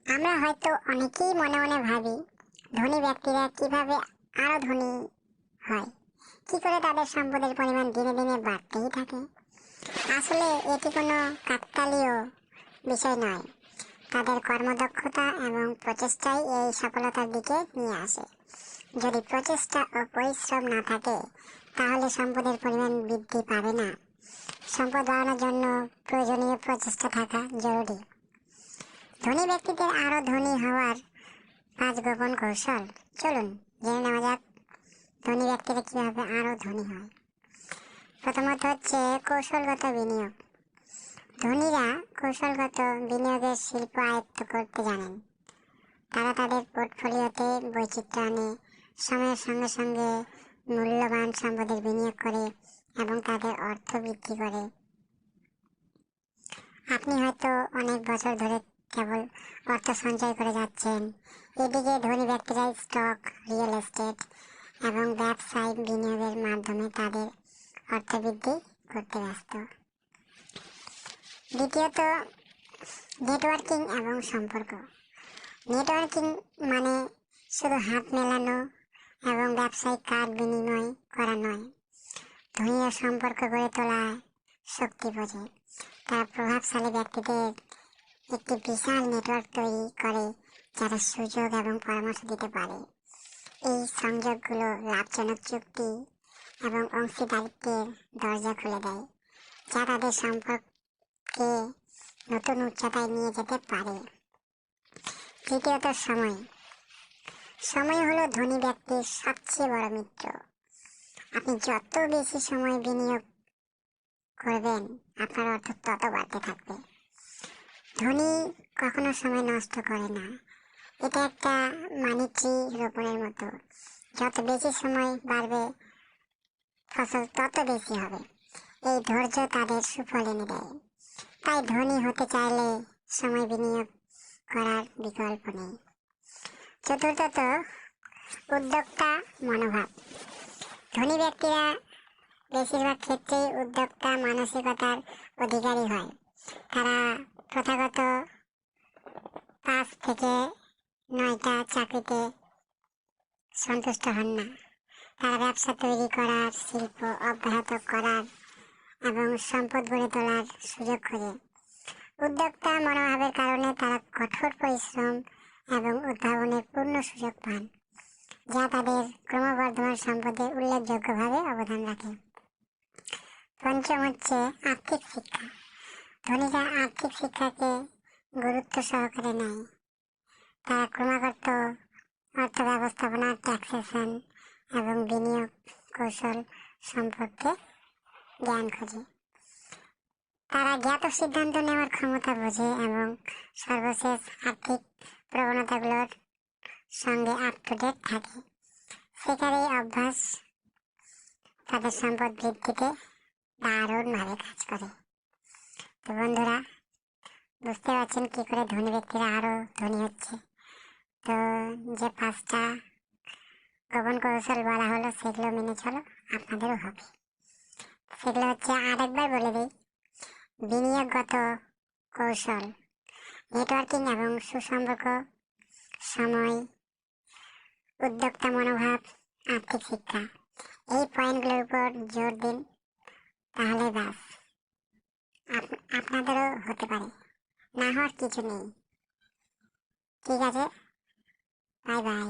আমরা হয়তো অনেকেই মনে মনে ভাবি ধনী ব্যক্তিরা কিভাবে আরো ধনী হয়, কি করে তাদের সম্পদের পরিমাণ দিনে দিনে বাড়তেই থাকে। আসলে এটি কোনো কাকতালীয় বিষয় নয়, তাদের কর্মদক্ষতা এবং প্রচেষ্টাই এই সফলতার দিকে নিয়ে আসে। যদি প্রচেষ্টা ও পরিশ্রম না থাকে তাহলে সম্পদের পরিমাণ বৃদ্ধি পাবে না। সম্পদ বাড়ানোর জন্য প্রয়োজনীয় প্রচেষ্টা থাকা জরুরি। ধনী ব্যক্তিদের আরো ধনী হওয়ার 5 গোপন কৌশল চলুন জেনে নেওয়া যাক ধনী ব্যক্তিরা কিভাবে আরো ধনী হয়। প্রথমত হচ্ছে কৌশলগত বিনিয়োগ। ধনীরা কৌশলগত বিনিয়োগের শিল্প আয়ত্ত করতে জানেন। তারা তাদের পোর্টফোলিওতে বৈচিত্র্য আনে, সময়ের সঙ্গে সঙ্গে মূল্যবান সম্পদের বিনিয়োগ করে এবং তাদের অর্থ বৃদ্ধি করে। আপনি হয়তো অনেক বছর ধরে কেবল অর্থ সঞ্চয় করে যাচ্ছেন, এদিকে ধনী ব্যক্তিরা স্টক, রিয়েল এস্টেট এবং ব্যবসায় বিনিয়োগের মাধ্যমে তাদের অর্থ বৃদ্ধি করতে ব্যস্ত। দ্বিতীয়ত, নেটওয়ার্কিং এবং সম্পর্ক। নেটওয়ার্কিং মানে শুধু হাত মেলানো এবং ব্যবসায়িক কার্ড বিনিময় করা নয়, ধনীরা সম্পর্ক গড়ে তোলায় শক্তি বোঝে। তারা প্রভাবশালী ব্যক্তিদের একটি বিশাল নেটওয়ার্ক তৈরি করে যারা সুযোগ এবং পরামর্শ দিতে পারে। এই সংযোগগুলো লাভজনক চুক্তি এবং অংশীদারিত্বের দরজা খুলে দেয়, যা তাদের সম্পর্ককে নতুন উচ্চতায় নিয়ে যেতে পারে। তৃতীয়ত, সময়। সময় হলো ধনী ব্যক্তির সবচেয়ে বড় মিত্র। আপনি যত বেশি সময় বিনিয়োগ করবেন আপনার অর্থ তত বাড়তে থাকবে। ধনী কখনো সময় নষ্ট করে না। এটা একটা মানি ট্রি রোপণের মতো, যত বেশি সময় বাড়বে ফসল তত বেশি হবে। এই ধৈর্য তাদের সুফল এনে দেয়। তাই ধনী হতে চাইলে সময় বিনিয়োগ করার বিকল্প নেই। চতুর্থত, উদ্যোক্তা মনোভাব। ধনী ব্যক্তিরা বেশিরভাগ ক্ষেত্রেই উদ্যোক্তা মানসিকতার অধিকারী হয়। তারা প্রথাগত 5 থেকে 9টা চাকরিতে সন্তুষ্ট হন না। তারা ব্যবসা তৈরি করার, শিল্প অব্যাহত করার এবং সম্পদ গড়ে তোলার সুযোগ খোঁজে। উদ্যোক্তা মনোভাবের কারণে তারা কঠোর পরিশ্রম এবং উদ্ভাবনের পূর্ণ সুযোগ পান, যা তাদের ক্রমবর্ধমান সম্পদে উল্লেখযোগ্যভাবে অবদান রাখে। পঞ্চম হচ্ছে আর্থিক শিক্ষা। ধনীরা আর্থিক শিক্ষাকে গুরুত্ব সহকারে নেয়। তারা ক্রমাগত অর্থ ব্যবস্থাপনা, ট্যাক্সেশন এবং বিনিয়োগ কৌশল সম্পর্কে জ্ঞান খোঁজে। তারা জ্ঞাত সিদ্ধান্ত নেওয়ার ক্ষমতা বোঝে এবং সর্বশেষ আর্থিক প্রবণতাগুলোর সঙ্গে আপ টু ডেট থাকে। শেখার এই অভ্যাস তাদের সম্পদ বৃদ্ধিতে দারুণভাবে কাজ করে। তো বন্ধুরা, বুঝতে পারছেন কি করে ধনী ব্যক্তিরা আরো ধনী হচ্ছে। তো যে 5টা গোপন কৌশল বলা হলো সেগুলো মেনে চলো, আপনাদেরও হবে। সেগুলো হচ্ছে, আরেকবার বলে দিই। বিনিয়োগগত কৌশল, নেটওয়ার্কিং এবং সুসম্পর্ক, সময়, উদ্যোক্তা মনোভাব, আর্থিক শিক্ষা। এই পয়েন্টগুলোর উপর জোর দিন, তাহলে ব্যাস আপনাদেরও হতে পারে, না হওয়ার কিছু নেই। ঠিক আছে, বাই বাই।